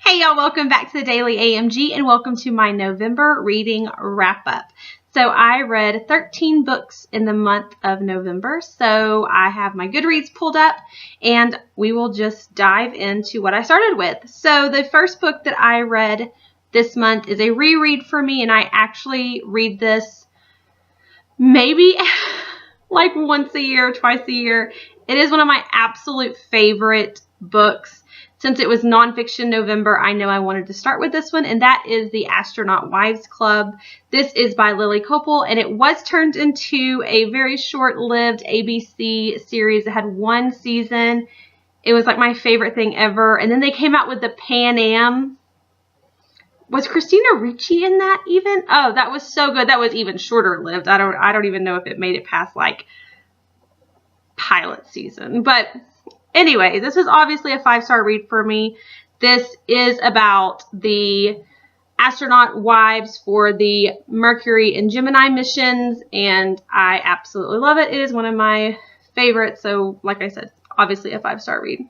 Hey y'all, welcome back to the Daily AMG and welcome to my November reading wrap up. So I read 13 books in the month of November, so I have my Goodreads pulled up and we will just dive into what I started with. So the first book that I read this month is a reread for me, and I actually read this maybe like once a year, twice a year. It is one of my absolute favorite books. Since it was nonfiction November, I know I wanted to start with this one, and that is The Astronaut Wives Club. This is by Lily Copel, and it was turned into a very short-lived ABC series. It had one season. It was like my favorite thing ever. And then they came out with the Pan Am. Was Christina Ricci in that even? Oh, that was so good. That was even shorter-lived. I don't even know if it made it past like pilot season, but anyway, this is obviously a 5-star read for me. This is about the astronaut wives for the Mercury and Gemini missions, and I absolutely love it. It is one of my favorites, so like I said, obviously a 5-star read.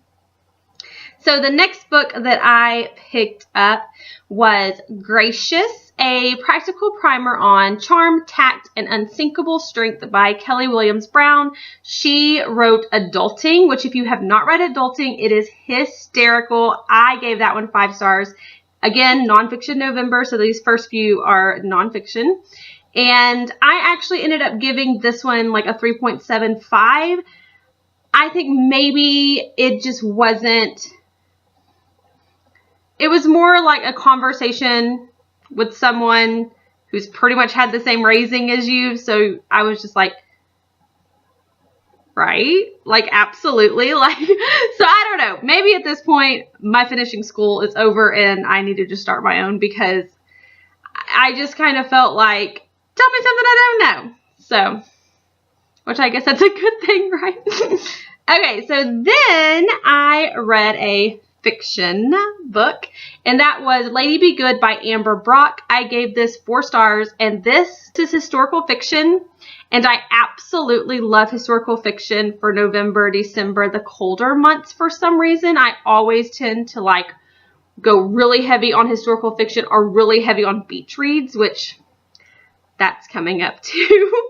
So the next book that I picked up was Gracious, a practical primer on charm, tact, and unsinkable strength by Kelly Williams Brown. She wrote Adulting, which if you have not read Adulting, it is hysterical. I gave that one 5 stars. Again, nonfiction November, so these first few are nonfiction. And I actually ended up giving this one like a 3.75. I think maybe it just wasn't... It was more like a conversation with someone who's pretty much had the same raising as you. So I was just like, right? Like, absolutely. Like, so I don't know. Maybe at this point, my finishing school is over and I need to just start my own, because I just kind of felt like, tell me something I don't know. So, which I guess that's a good thing, right? Okay, so then I read a fiction book, and that was Lady Be Good by Amber Brock. I gave this 4 stars, and this is historical fiction, and I absolutely love historical fiction for November, December, the colder months. For some reason, I always tend to like go really heavy on historical fiction or really heavy on beach reads, which that's coming up too.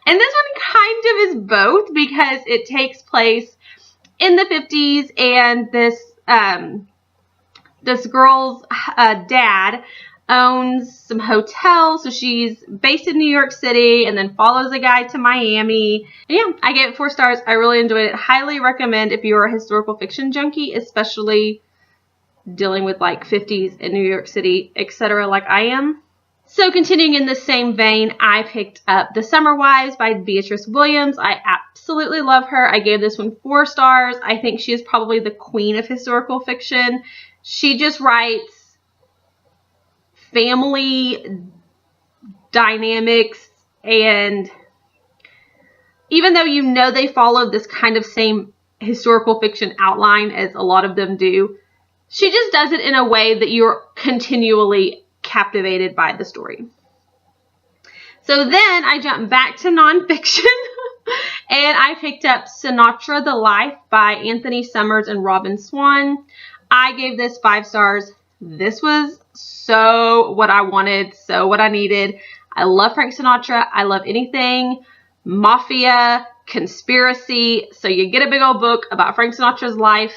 And this one kind of is both, because it takes place in the 50s, and this girl's dad owns some hotels, so she's based in New York City and then follows a guy to Miami. And yeah, I gave it 4 stars. I really enjoyed it. Highly recommend if you're a historical fiction junkie, especially dealing with like 50s in New York City, etc. like I am. So continuing in the same vein, I picked up The Summer Wives by Beatrice Williams. I absolutely love her. I gave this one 4 stars. I think she is probably the queen of historical fiction. She just writes family dynamics, and even though you know they follow this kind of same historical fiction outline as a lot of them do, she just does it in a way that you're continually captivated by the story. So then I jumped back to nonfiction and I picked up Sinatra the Life by Anthony Summers and Robin Swan. I gave this 5 stars. This was so what I wanted, so what I needed. I love Frank Sinatra. I love anything mafia, conspiracy. So you get a big old book about Frank Sinatra's life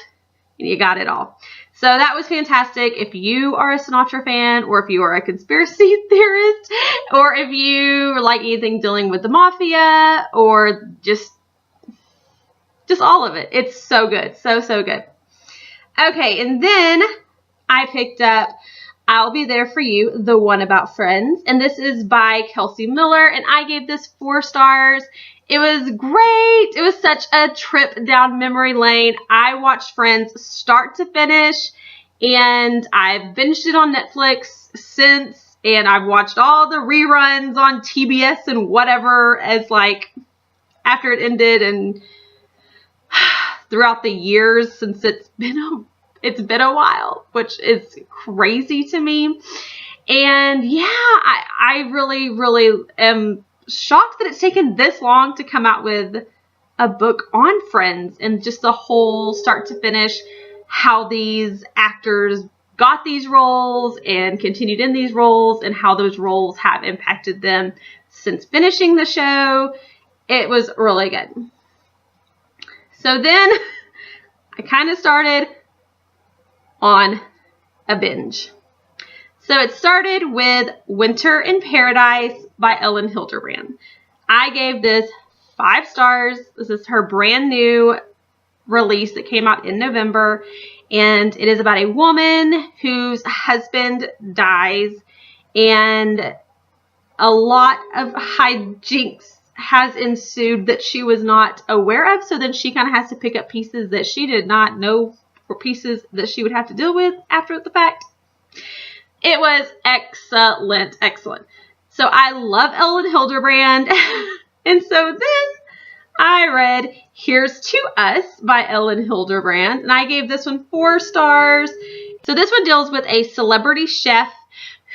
and you got it all. So that was fantastic. If you are a Sinatra fan, or if you are a conspiracy theorist, or if you like anything dealing with the mafia, or just all of it. It's so good. So good. Okay, and then I picked up I'll Be There For You, The One About Friends. And this is by Kelsey Miller, and I gave this 4 stars. It was great. It was such a trip down memory lane. I watched Friends start to finish, and I've binged it on Netflix since, and I've watched all the reruns on TBS and whatever as like after it ended, and throughout the years since it's been a while, which is crazy to me. And yeah, I really am shocked that it's taken this long to come out with a book on Friends, and just the whole start to finish, how these actors got these roles and continued in these roles and how those roles have impacted them since finishing the show. It was really good. So then I kind of started on a binge. So it started with Winter in Paradise by Ellen Hilderbrand. I gave this 5 stars. This is her brand new release that came out in November, and it is about a woman whose husband dies, and a lot of hijinks has ensued that she was not aware of, so then she kind of has to pick up pieces that she did not know were pieces that she would have to deal with after the fact. It was excellent, excellent. So I love Ellen Hilderbrand, and so then I read Here's to Us by Ellen Hilderbrand, and I gave this one 4 stars. So this one deals with a celebrity chef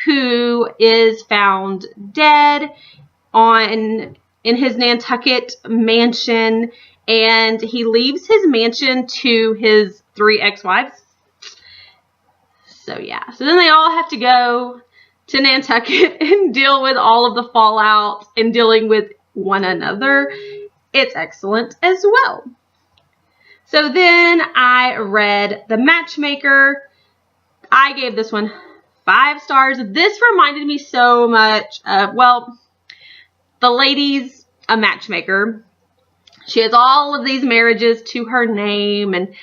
who is found dead in his Nantucket mansion, and he leaves his mansion to his 3 ex-wives. So yeah, so then they all have to go to Nantucket and deal with all of the fallout and dealing with one another. It's excellent as well. So then I read The Matchmaker. I gave this one 5 stars. This reminded me so much of, well, the lady's a matchmaker. She has all of these marriages to her name, and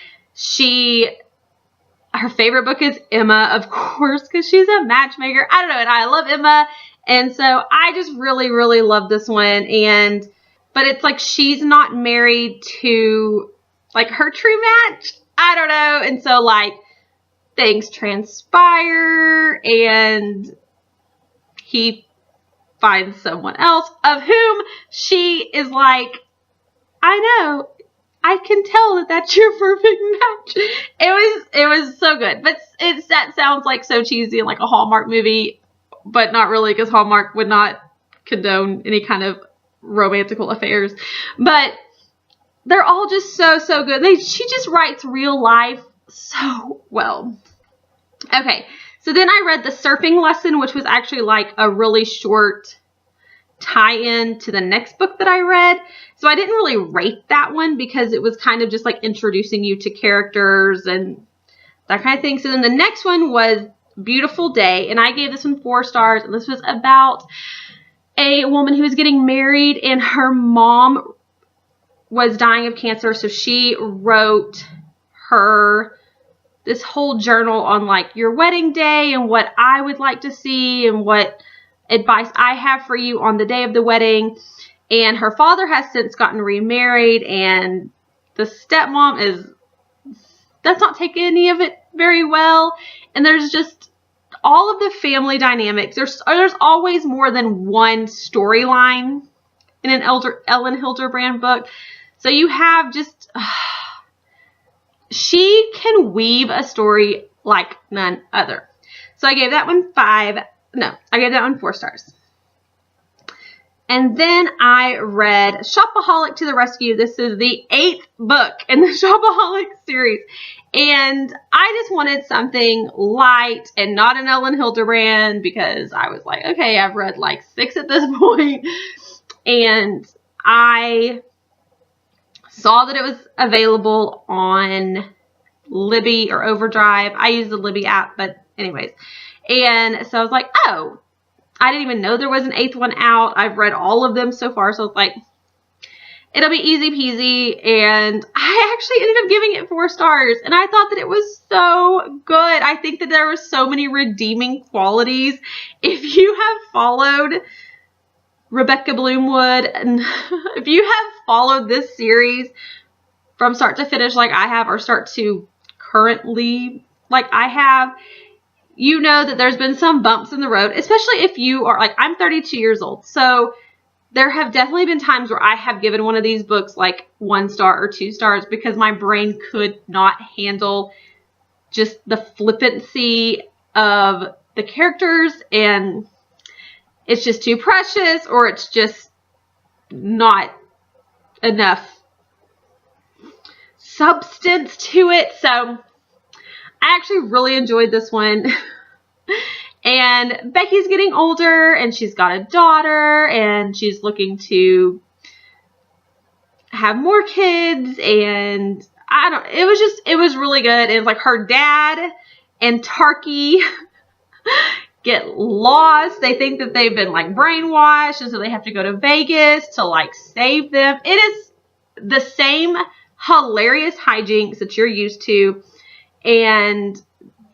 her favorite book is Emma, of course, because she's a matchmaker. I don't know, and I love Emma, and so I just really, really love this one. But it's like she's not married to like her true match. I don't know, and so like things transpire, and he finds someone else of whom she is like, I know, I can tell that that's your perfect match. It was so good, but that sounds like so cheesy and like a Hallmark movie, but not really, because Hallmark would not condone any kind of romantical affairs. But they're all just so good. She just writes real life so well. Okay, so then I read The Surfing Lesson, which was actually like a really short tie-in to the next book that I read. So I didn't really rate that one because it was kind of just like introducing you to characters and that kind of thing. So then the next one was Beautiful Day, and I gave this one 4 stars, and this was about a woman who was getting married and her mom was dying of cancer, so she wrote her this whole journal on like your wedding day and what I would like to see and what advice I have for you on the day of the wedding. And her father has since gotten remarried, and the stepmom does not take any of it very well. And there's just all of the family dynamics. There's always more than one storyline in an Ellen Hilderbrand book. So you have just, she can weave a story like none other. So I gave that one 4 stars. And then I read Shopaholic to the Rescue. This is the 8th book in the Shopaholic series. And I just wanted something light and not an Ellen Hilderbrand, because I was like, okay, I've read like 6 at this point. And I saw that it was available on Libby or Overdrive. I use the Libby app, but anyways. And so I was like, oh, I didn't even know there was an 8th one out. I've read all of them so far, so it's like, it'll be easy peasy. And I actually ended up giving it 4 stars, and I thought that it was so good. I think that there were so many redeeming qualities. If you have followed Rebecca Bloomwood, and if you have followed this series from start to finish like I have, or start to currently like I have, you know that there's been some bumps in the road, especially if you are like, I'm 32 years old. So there have definitely been times where I have given one of these books like 1 star or 2 stars because my brain could not handle just the flippancy of the characters, and it's just too precious, or it's just not enough substance to it. So I actually really enjoyed this one. And Becky's getting older, and she's got a daughter, and she's looking to have more kids, and it was really good. It was like her dad and Tarky get lost. They think that they've been like brainwashed, and so they have to go to Vegas to like save them. It is the same hilarious hijinks that you're used to, and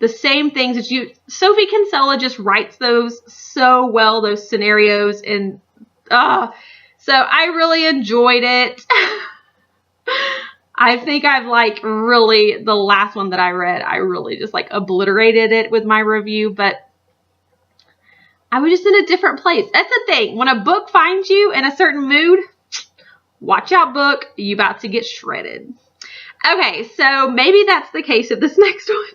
the same things that Sophie Kinsella just writes those so well, those scenarios, and so I really enjoyed it. I think I've like really, the last one that I read, I really just like obliterated it with my review, but I was just in a different place. That's the thing. When a book finds you in a certain mood, watch out, book. You about to get shredded. Okay, so maybe that's the case of this next one.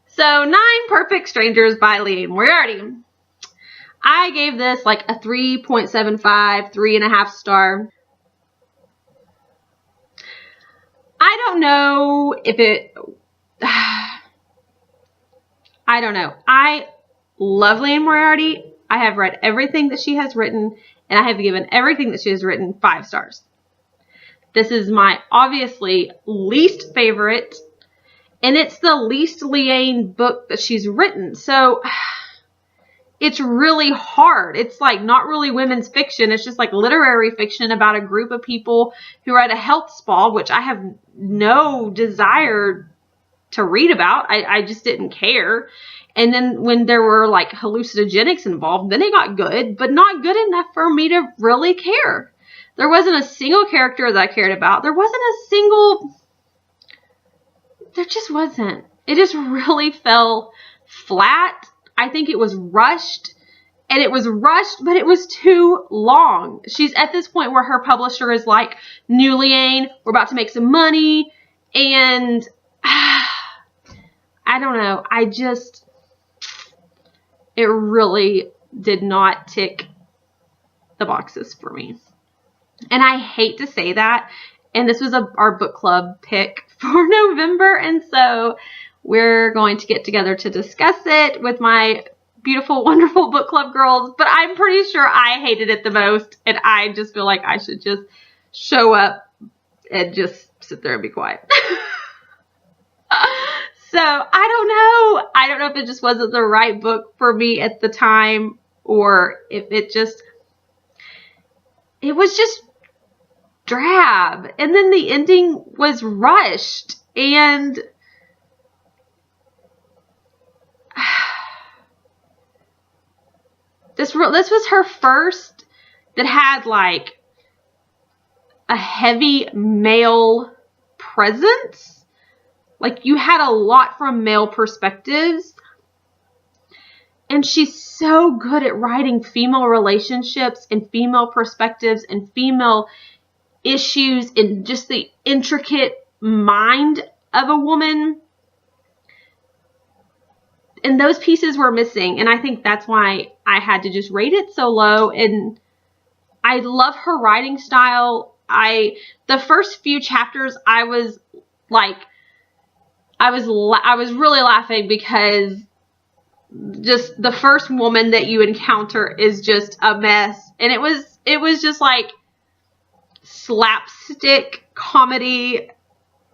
So 9 Perfect Strangers by Liane Moriarty. I gave this like a 3.75, 3.5 star. I don't know if it, I don't know. I love Liane Moriarty. I have read everything that she has written, and I have given everything that she has written 5 stars. This is my obviously least favorite, and it's the least Liane book that she's written. So it's really hard. It's like not really women's fiction. It's just like literary fiction about a group of people who are at a health spa, which I have no desire to read about. I just didn't care. And then when there were like hallucinogenics involved, then it got good, but not good enough for me to really care. There wasn't a single character that I cared about. There just wasn't. It just really fell flat. I think it was rushed, and it was rushed, but it was too long. She's at this point where her publisher is like, new Liane, we're about to make some money, and I don't know. It really did not tick the boxes for me. And I hate to say that, and this was our book club pick for November, and so we're going to get together to discuss it with my beautiful, wonderful book club girls, but I'm pretty sure I hated it the most, and I just feel like I should just show up and just sit there and be quiet. So, I don't know. I don't know if it just wasn't the right book for me at the time, or if it was just drab, and then the ending was rushed, and this was her first that had like a heavy male presence. Like you had a lot from male perspectives. And she's so good at writing female relationships and female perspectives and female issues and just the intricate mind of a woman. And those pieces were missing, and I think that's why I had to just rate it so low. And I love her writing style. The first few chapters, I was really laughing because just the first woman that you encounter is just a mess, and it was just like slapstick comedy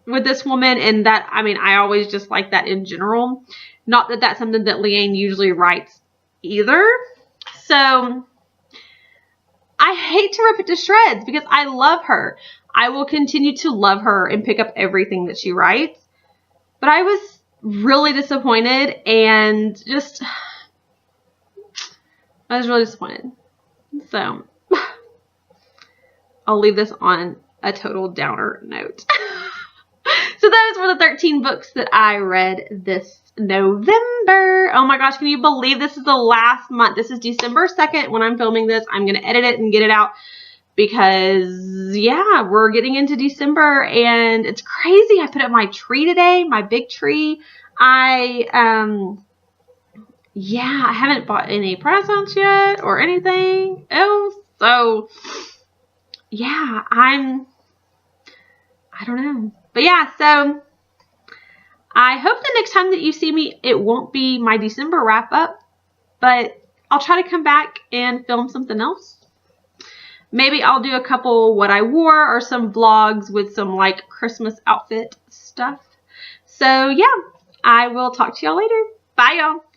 with this woman, and that, I mean, I always just like that in general. Not that that's something that Liane usually writes either. So I hate to rip it to shreds because I love her. I will continue to love her and pick up everything that she writes. But I was really disappointed, and just, I was really disappointed. So I'll leave this on a total downer note. So those were the 13 books that I read this November. Oh my gosh, can you believe this is the last month? This is December 2nd when I'm filming this. I'm going to edit it and get it out because, yeah, we're getting into December, and it's crazy. I put up my tree today, my big tree. I haven't bought any presents yet or anything else. So, yeah, I don't know. But yeah, so I hope the time that you see me, it won't be my December wrap up, but I'll try to come back and film something else. Maybe I'll do a couple what I wore or some vlogs with some like Christmas outfit stuff. So yeah, I will talk to y'all later. Bye y'all.